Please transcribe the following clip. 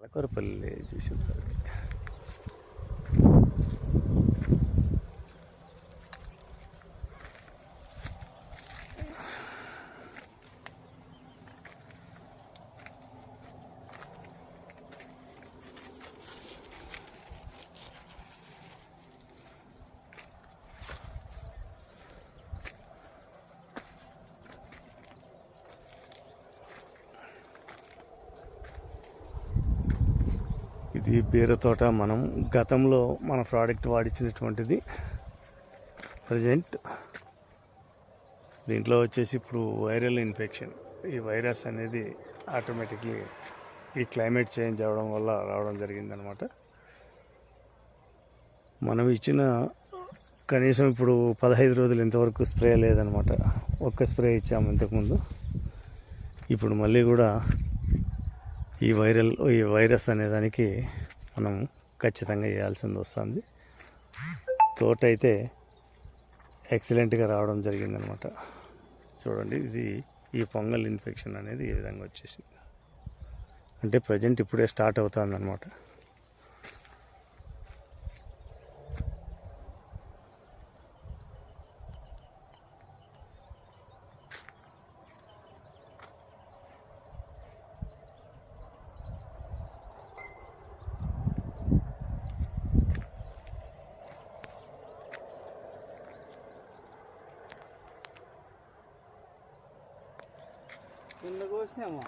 అలకూరపల్లి చూసింటారు. ఇది బీర తోట. మనం గతంలో మన ప్రోడక్ట్ వాడిచ్చినటువంటిది. ప్రజెంట్ దీంట్లో వచ్చేసి ఇప్పుడు వైరల్ ఇన్ఫెక్షన్, ఈ వైరస్ అనేది ఆటోమేటిక్లీ ఈ క్లైమేట్ చేంజ్ అవ్వడం వల్ల రావడం జరిగిందనమాట. మనం ఇచ్చిన కనీసం ఇప్పుడు 15 రోజులు ఇంతవరకు స్ప్రే లేదనమాట. ఒక్క స్ప్రే ఇచ్చాము ఇంతకుముందు. ఇప్పుడు మళ్ళీ కూడా ఈ వైరస్ అనేదానికి మనం ఖచ్చితంగా చేయాల్సింది వస్తుంది. తోట అయితే ఎక్సలెంట్గా రావడం జరిగిందనమాట. చూడండి, ఇది ఈ ఫంగల్ ఇన్ఫెక్షన్ అనేది ఈ విధంగా వచ్చేసింది. అంటే ప్రజెంట్ ఇప్పుడే స్టార్ట్ అవుతుంది అనమాట. కింద కోసినామో